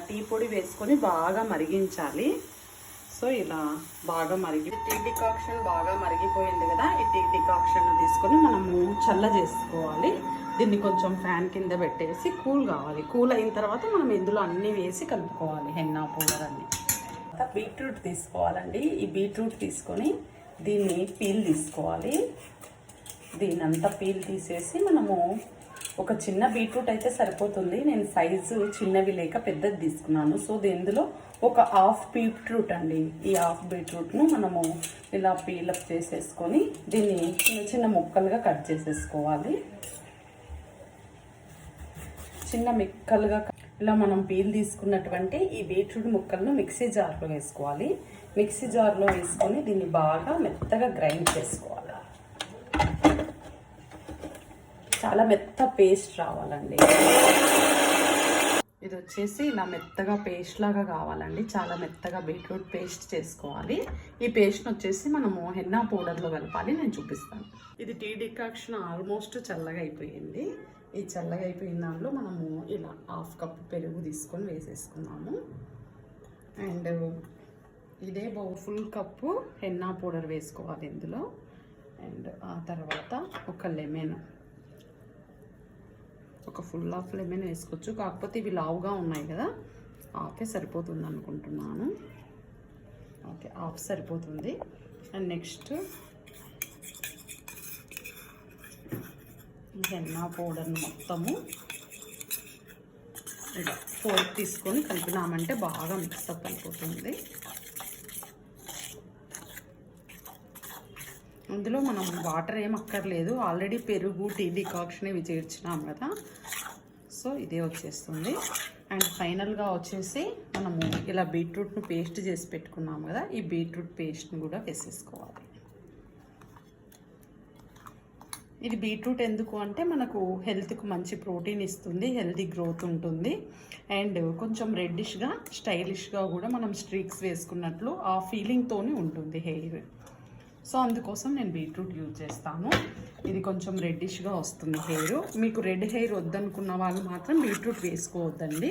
Tea పొడి వేసుకొని బాగా మరిగించాలి. సో ఇలా బాగా టీ డికాక్షన్ బాగా మరిగిపోయింది కదా. ఈ టీ డికాక్షన్ తీసుకొని మనము చల్ల చేసుకోవాలి. దీన్ని కొంచెం ఫ్యాన్ కింద పెట్టేసి కూల్ కావాలి. కూల్ అయిన తర్వాత మనం ఇందులో అన్నీ వేసి కలుపుకోవాలి. హెన్నా పౌడర్ అన్ని. బీట్రూట్ తీసుకోవాలండి. ఈ బీట్రూట్ తీసుకొని దీన్ని పీల్ తీసుకోవాలి. దీన్ని అంతా పీల్ తీసేసి మనము ఒక చిన్న బీట్రూట్ అయితే సరిపోతుంది. నేను సైజు చిన్నవి లేక పెద్దది తీసుకున్నాను. సో ఇందులో ఒక హాఫ్ బీట్రూట్ అండి. ఈ హాఫ్ బీట్రూట్ను మనము ఇలా పీలప్ చేసేసుకొని దీన్ని చిన్న చిన్న ముక్కలుగా కట్ చేసేసుకోవాలి. చిన్న ముక్కలుగా ఇలా మనం పీల్ తీసుకున్నటువంటి ఈ బీట్రూట్ ముక్కలను మిక్సీ జార్లో వేసుకోవాలి. మిక్సీ జార్లో వేసుకొని దీన్ని బాగా మెత్తగా గ్రైండ్ చేసుకోవాలి. చాలా మెత్త పేస్ట్ రావాలండి. ఇది వచ్చేసి ఇలా మెత్తగా పేస్ట్ లాగా కావాలండి. చాలా మెత్తగా బీట్రూట్ పేస్ట్ చేసుకోవాలి. ఈ పేస్ట్ వచ్చేసి మనము హెన్నా పౌడర్లో కలపాలి. నేను చూపిస్తాను. ఇది టీ డికాక్షన్ ఆల్మోస్ట్ చల్లగా అయిపోయింది. ఈ చల్లగా అయిపోయిన దాంట్లో మనము ఇలా హాఫ్ కప్ పెరుగు తీసుకొని వేసేసుకున్నాము. అండ్ ఇదే ఫుల్ కప్పు హెన్నా పౌడర్ వేసుకోవాలి ఇందులో. అండ్ ఆ తర్వాత ఒక లెమన్, ఒక ఫుల్ హాఫ్ లెమన్ వేసుకోవచ్చు. కాకపోతే ఇవి లావుగా ఉన్నాయి కదా, హాఫే సరిపోతుంది అనుకుంటున్నాను. ఓకే, హాఫ్ సరిపోతుంది. అండ్ నెక్స్ట్ హెన్నా పౌడర్ మొత్తము ఇలా ఫోర్క్ తీసుకొని కలిపినామంటే బాగా మిక్సప్ అయిపోతుంది. అందులో మనం వాటర్ ఏం అక్కర్లేదు. ఆల్రెడీ పెరుగు, టీ డికాక్షన్ ఇవి చేర్చినాం కదా. సో ఇదే వచ్చేస్తుంది. అండ్ ఫైనల్గా వచ్చేసి మనము ఇలా బీట్రూట్ను పేస్ట్ చేసి పెట్టుకున్నాం కదా, ఈ బీట్రూట్ పేస్ట్ని కూడా వేసేసుకోవాలి. ఇది బీట్రూట్ ఎందుకు అంటే మనకు హెల్త్కు మంచి ప్రోటీన్ ఇస్తుంది, హెల్తీ గ్రోత్ ఉంటుంది. అండ్ కొంచెం రెడ్డిష్గా స్టైలిష్గా కూడా మనం స్ట్రీక్స్ వేసుకున్నట్లు ఆ ఫీలింగ్తోనే ఉంటుంది హెయిర్. సో అందుకోసం నేను బీట్రూట్ యూజ్ చేస్తాను. ఇది కొంచెం రెడ్డిష్గా వస్తుంది హెయిర్. మీకు రెడ్ హెయిర్ వద్దనుకున్న వాళ్ళు మాత్రం బీట్రూట్ వేసుకోవద్దండి.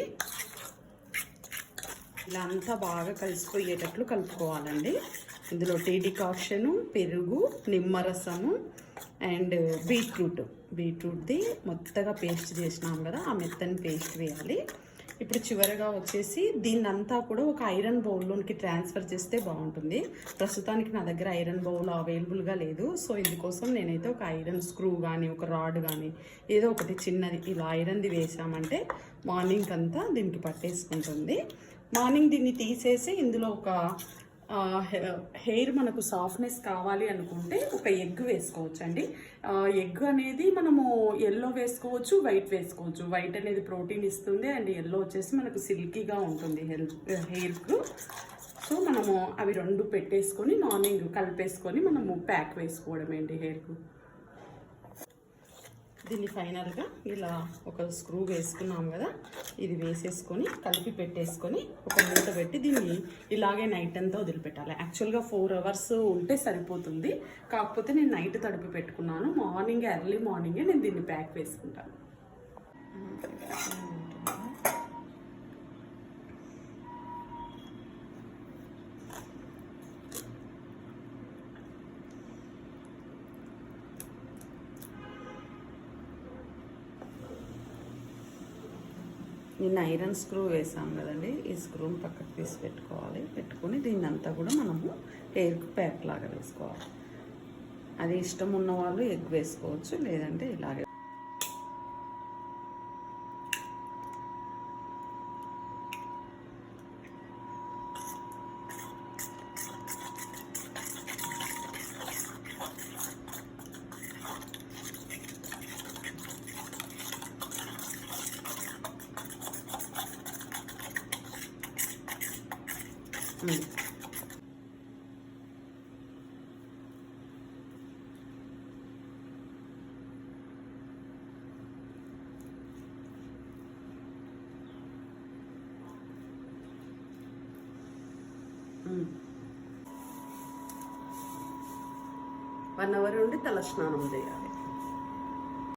ఇలా అంతా బాగా కలిసిపోయేటట్లు కలుపుకోవాలండి. ఇందులో టీ డికాక్షను, పెరుగు, నిమ్మరసము అండ్ బీట్రూట్ది మెత్తగా పేస్ట్ చేసినాం కదా, ఆ మెత్తని పేస్ట్ వేయాలి. ఇప్పుడు చివరగా వచ్చేసి దీన్ని అంతా కూడా ఒక ఐరన్ బౌల్లోనికి ట్రాన్స్ఫర్ చేస్తే బాగుంటుంది. ప్రస్తుతానికి నా దగ్గర ఐరన్ బౌల్ అవైలబుల్గా లేదు. సో ఇందుకోసం నేనైతే ఒక ఐరన్ స్క్రూ కానీ ఒక రాడ్ కానీ ఏదో ఒకటి చిన్నది ఇలా ఐరన్ది వేసామంటే మార్నింగ్ అంతా దీనికి పట్టేసుకుంటుంది. మార్నింగ్ దీన్ని తీసేసి ఇందులో ఒక హెయిర్ మనకు సాఫ్ట్నెస్ కావాలి అనుకుంటే ఒక ఎగ్ వేసుకోవచ్చు అండి. ఎగ్ అనేది మనము ఎల్లో వేసుకోవచ్చు, వైట్ వేసుకోవచ్చు. వైట్ అనేది ప్రోటీన్ ఇస్తుంది అండ్ ఎల్లో వచ్చేసి మనకు సిల్కీగా ఉంటుంది హెయిర్కు. సో మనము అవి రెండు పెట్టేసుకొని మార్నింగ్ కలిపేసుకొని మనము ప్యాక్ వేసుకోవడమేంటి హెయిర్కు. దీన్ని ఫైనల్గా ఇలా ఒక స్క్రూ వేసుకున్నాం కదా, ఇది వేసేసుకొని కలిపి పెట్టేసుకొని ఒక మూత పెట్టి దీన్ని ఇలాగే నైట్ అంతా వదిలిపెట్టాలి. యాక్చువల్గా 4 అవర్స్ ఉంటే సరిపోతుంది. కాకపోతే నేను నైట్ తడిపి పెట్టుకున్నాను. మార్నింగ్ ఎర్లీ మార్నింగే నేను దీన్ని ప్యాక్ వేసుకుంటాను. నిన్న ఐరన్ స్క్రూ వేసాం కదండి, ఈ స్క్రూని పక్కకు తీసి పెట్టుకోవాలి. పెట్టుకొని దీన్ని అంతా కూడా మనము హెయిర్కి ప్యాక్ లాగా వేసుకోవాలి. అది ఇష్టం ఉన్న వాళ్ళు ఎగ్ వేసుకోవచ్చు, లేదంటే ఇలాగే. వన్ అవర్ నుండి తల స్నానం చేయాలి.